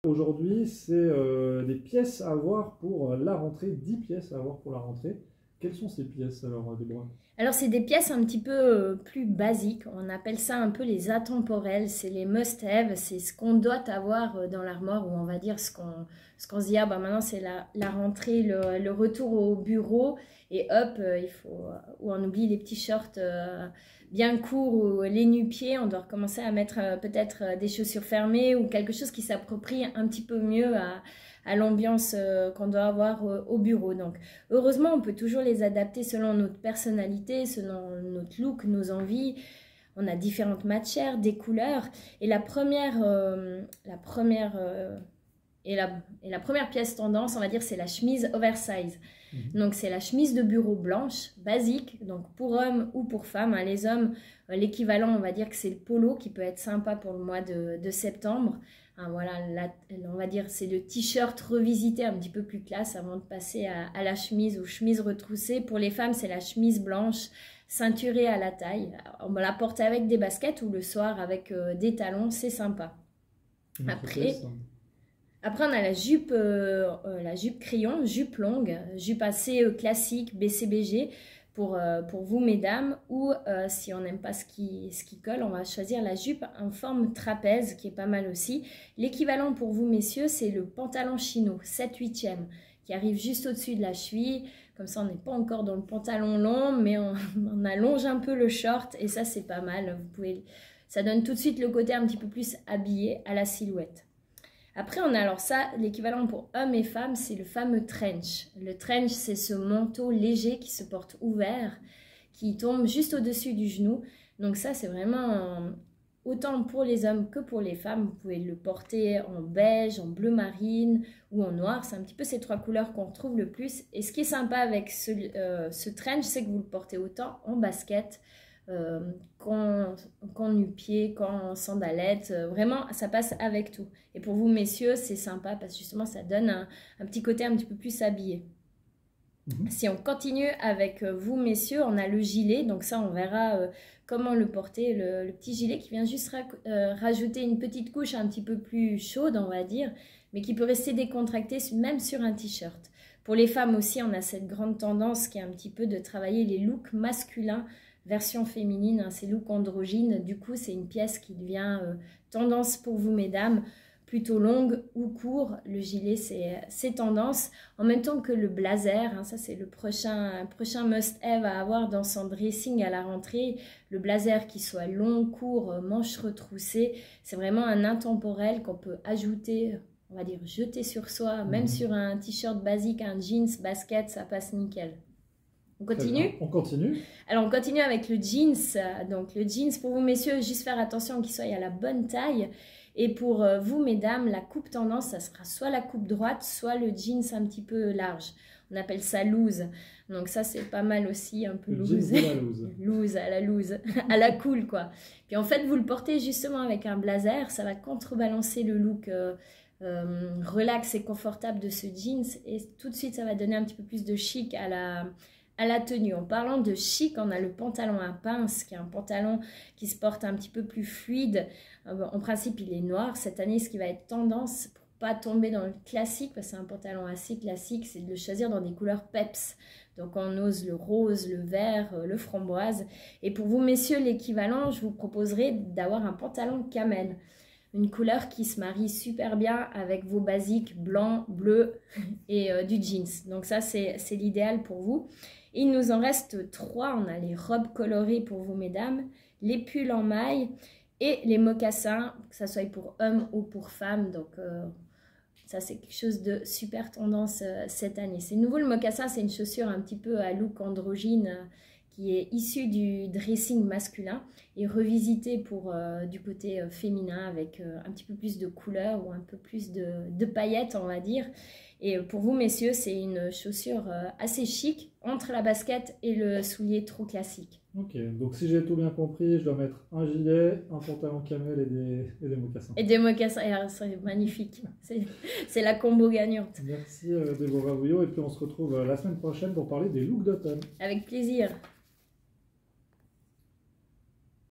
Aujourd'hui, c'est des pièces à avoir pour la rentrée, 10 pièces à avoir pour la rentrée. Quelles sont ces pièces alors, Déborah? Alors, c'est des pièces un petit peu plus basiques. On appelle ça un peu les atemporels. C'est les must-have. C'est ce qu'on doit avoir dans l'armoire, ou on va dire ce qu'on se dit, ah bah maintenant c'est la rentrée, le retour au bureau. Et hop, il faut, ou on oublie les petits shorts bien courts ou les nu-pieds. On doit recommencer à mettre peut-être des chaussures fermées ou quelque chose qui s'approprie un petit peu mieux à l'ambiance qu'on doit avoir au bureau. Donc, heureusement, on peut toujours les adapter selon notre personnalité, selon notre look, nos envies. On a différentes matières, des couleurs. Et la première pièce tendance, on va dire, c'est la chemise oversize. Donc, c'est la chemise de bureau blanche, basique, donc pour hommes ou pour femmes. Hein. Les hommes, l'équivalent, on va dire que c'est le polo qui peut être sympa pour le mois de septembre. Hein, voilà, on va dire c'est le t-shirt revisité un petit peu plus classe avant de passer à la chemise ou chemise retroussée. Pour les femmes, c'est la chemise blanche ceinturée à la taille. On la porte avec des baskets ou le soir avec des talons, c'est sympa. Après, on a la jupe crayon, jupe longue, jupe assez classique, BCBG pour vous, mesdames. Ou si on n'aime pas ce qui colle, on va choisir la jupe en forme trapèze, qui est pas mal aussi. L'équivalent pour vous, messieurs, c'est le pantalon chino, 7/8e, qui arrive juste au-dessus de la cheville. Comme ça, on n'est pas encore dans le pantalon long, mais on allonge un peu le short. Et ça, c'est pas mal. Ça donne tout de suite le côté un petit peu plus habillé à la silhouette. Après, on a alors ça, l'équivalent pour hommes et femmes, c'est le fameux trench. Le trench, c'est ce manteau léger qui se porte ouvert, qui tombe juste au-dessus du genou. Donc ça, c'est vraiment autant pour les hommes que pour les femmes. Vous pouvez le porter en beige, en bleu marine ou en noir. C'est un petit peu ces trois couleurs qu'on retrouve le plus. Et ce qui est sympa avec ce trench, c'est que vous le portez autant en basket, qu'en nu-pied, qu'en sandalettes, vraiment ça passe avec tout. Et pour vous, messieurs, c'est sympa parce que justement ça donne un petit côté un petit peu plus habillé. Si on continue avec vous, messieurs, on a le gilet. Donc ça, on verra comment le porter, le petit gilet qui vient juste rajouter une petite couche un petit peu plus chaude, on va dire, mais qui peut rester décontracté même sur un t-shirt. Pour les femmes aussi, on a cette grande tendance qui est un petit peu de travailler les looks masculins version féminine, hein, c'est look androgyne. Du coup, c'est une pièce qui devient tendance pour vous, mesdames, plutôt longue ou court. Le gilet, c'est tendance. En même temps que le blazer, hein, ça c'est le prochain must-have à avoir dans son dressing à la rentrée. Le blazer qui soit long, court, manches retroussées, c'est vraiment un intemporel qu'on peut ajouter, on va dire jeter sur soi, même sur un t-shirt basique, un jeans, basket, ça passe nickel. On continue? On continue. Alors, on continue avec le jeans. Donc, le jeans, pour vous, messieurs, juste faire attention qu'il soit à la bonne taille. Et pour vous, mesdames, la coupe tendance, ça sera soit la coupe droite, soit le jeans un petit peu large. On appelle ça loose. Donc, ça, c'est pas mal aussi, un peu le loose. Jeans de la loose. Loose, à la loose, à la cool, quoi. Puis, en fait, vous le portez justement avec un blazer. Ça va contrebalancer le look relax et confortable de ce jeans. Et tout de suite, ça va donner un petit peu plus de chic à la tenue. En parlant de chic, on a le pantalon à pince, qui est un pantalon qui se porte un petit peu plus fluide. En principe, il est noir. Cette année, ce qui va être tendance, pour pas tomber dans le classique, parce que c'est un pantalon assez classique, c'est de le choisir dans des couleurs peps. Donc, on ose le rose, le vert, le framboise. Et pour vous, messieurs, l'équivalent, je vous proposerai d'avoir un pantalon camel. Une couleur qui se marie super bien avec vos basiques blanc, bleu et du jeans. Donc ça, c'est l'idéal pour vous. Il nous en reste 3. On a les robes colorées pour vous, mesdames, les pulls en maille et les mocassins, que ce soit pour hommes ou pour femmes. Donc ça, c'est quelque chose de super tendance cette année. C'est nouveau, le mocassin, c'est une chaussure un petit peu à look androgyne qui est issue du dressing masculin et revisité pour du côté féminin avec un petit peu plus de couleurs ou un peu plus de paillettes, on va dire. Et pour vous, messieurs, c'est une chaussure assez chic entre la basket et le soulier trop classique. Ok, donc si j'ai tout bien compris, je dois mettre un gilet, un pantalon camel et des mocassins. Et des mocassins, c'est magnifique. C'est la combo gagnante. Merci Déborah Bouillot, et puis on se retrouve la semaine prochaine pour parler des looks d'automne. Avec plaisir.